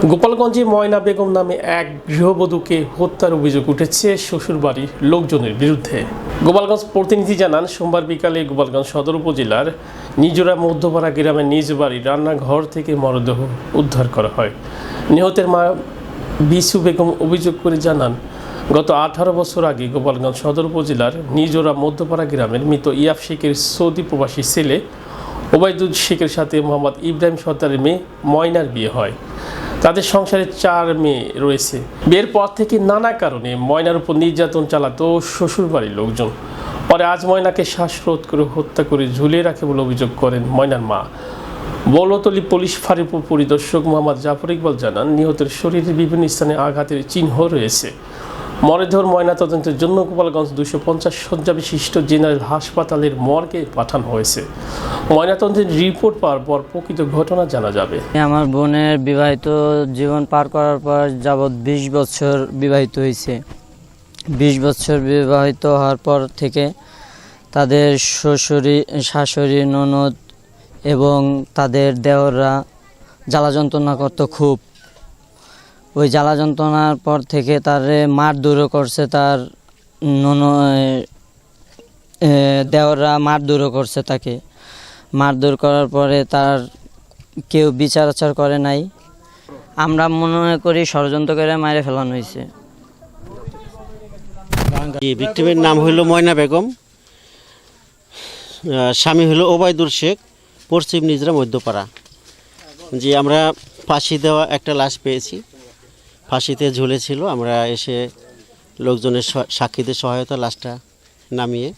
গোপালগঞ্জে ময়না বেগম নামে এক গৃহবধূকে হত্যার অভিযোগ উঠেছে শ্বশুরবাড়ির লোকজনের বিরুদ্ধে। গোপালগঞ্জ প্রতিনিধি জানান, সোমবার বিকালে গোপালগঞ্জ সদর উপজেলার নিজরা মধ্যপাড়া গ্রামের নিজ বাড়ির রান্নাঘর থেকে মরদেহ উদ্ধার করা হয়। নিহতের মা বিসু বেগম অভিযোগ করে জানান, গত 18 বছর আগে গোপালগঞ্জ সদর উপজেলার নিজরা মধ্যপাড়া গ্রামের মৃত ইয়াব শেখের সৌদি প্রবাসী ছেলে ওবায়দুল শেখের সাথে মোহাম্মদ ইব্রাহিম সর্দারের মেয়ে ময়নার বিয়ে হয়। তাদের সংসারে 4 মেয়ে রয়েছে। বিয়ের পর থেকে নানা কারণে ময়নার উপর নির্যাতন চালাতো শ্বশুরবাড়ির লোকজন। পরে আজ ময়নাকে শ্বাসরোধ করে হত্যা করে ঝুলিয়ে রাখে বলে অভিযোগ করেন ময়নার মা। বৌলতলী পুলিশ ফাঁড়ির পরিদর্শক মোহাম্মদ জাফর ইকবাল জানান, নিহতের শরীরে বিভিন্ন স্থানে আঘাতের চিহ্ন রয়েছে। মরদেহ ময়নাতদন্তের জন্য গোপালগঞ্জ 250 শয্যা বিশিষ্ট জেনারেল হাসপাতালের মর্গে পাঠানো হয়েছে। ময়নাতদন্তের রিপোর্ট পাওয়ার পর প্রকৃত ঘটনা জানা যাবে। আমার বোনের বিবাহিত জীবন পার করার পর যাবৎ 20 বছর বিবাহিত হয়েছে। 20 বছর বিবাহিত হওয়ার পর থেকে তাদের শাশুড়ি ননদ এবং তাদের দেওররা জ্বালা যন্ত্রণা করতো খুব। ওই জ্বালা যন্ত্রণার পর থেকে তারে মারধরও করছে, তার দেওররা মারধরও করছে। তাকে মারধর করার পরে তার কেউ বিচার আচার করে নাই। আমরা মনে করি ষড়যন্ত্র করে মারে ফেলানো হয়েছে। ভিক্টিমের নাম হইল ময়না বেগম, স্বামী হইল ওবায়দুল শেখ, পশ্চিম নিজরা মধ্যপাড়া। যে আমরা ফাঁসি দেওয়া একটা লাশ পেয়েছি, ফাঁসিতে ঝুলেছিল। আমরা এসে লোকজনের সাক্ষীদের সহায়তা লাশটা নামিয়ে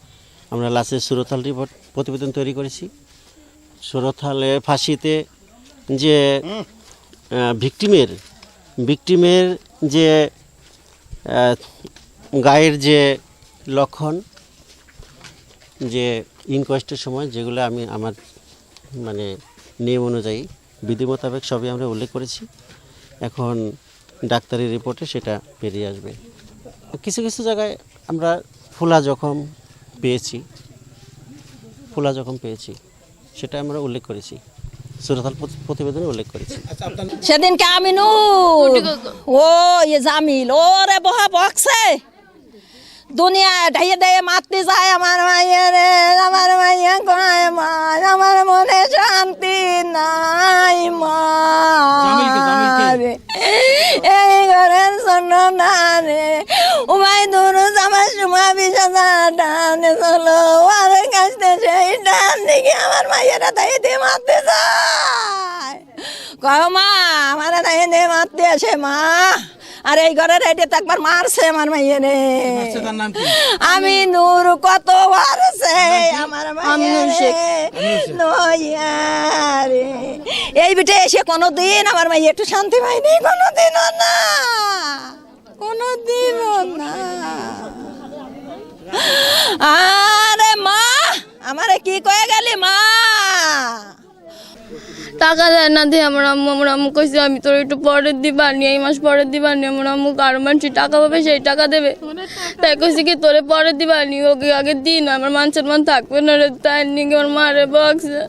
আমরা লাশের সুরতাল রিপোর্ট প্রতিবেদন তৈরি করেছি। সুরতালে ফাঁসিতে যে ভিক্টিমের যে গায়ের যে লক্ষণ, যে ইনকোয়েস্টের সময় যেগুলো আমি আমার নিয়ম অনুযায়ী বিধি মোতাবেক সবই আমরা উল্লেখ করেছি। এখন ডাক্তারি রিপোর্টে সেটা বেরিয়ে আসবে। কিছু কিছু জায়গায় আমরা ফোলা জখম পেয়েছি, সেটা আমরা উল্লেখ করেছি, সুরতাল প্রতিবেদনে উল্লেখ করেছি। সেদিনকে আমিনু ও জামিল ওরে বহা বকছে, দুনিয়া ঢাইয়ে ঢাইয়ে মারতে যায় আমার মাইয়ারে। আমার মাইয়া কয়, মা আমার মনে শান্তি নাই, মা এই ঘরের জন্য না রে ওবায়দুল আমার সময় 20,000 টানে চলো আর কাছতে সেই টান দেখি আমার মাইয়ারা ধাইয়ে দিয়ে মারতে যায়। কয় মা আমার ধাইয়ে দিয়ে মারতে আসে মা, আর এই ঘরের এটি তো একবার মারছে আমার মাইয়ারে। আমি নূর কত মারছে আমার মাইয়ারে। এই বিটে এসে কোনোদিন আমার মাইয়া একটু শান্তি পাইনি, কোনোদিনও না, কোনোদিনও না। আরে মা আমারে কি কয়ে গেলি মা? টাকা দেয় না দিয়ে আমার আম্মু কইছে, আমি তোর একটু পরে দিবা নি, এই মাস পরে দিবা নি। আমার আম্মু কারো মানুষ টাকা পাবে সেই টাকা দেবে, তাই কইছে কি তোরে পরে দিবা নি, ওকে আগে দিন আমার মান সম্মান থাকবে না রে। তাই নিকে আমার মারে বকছে।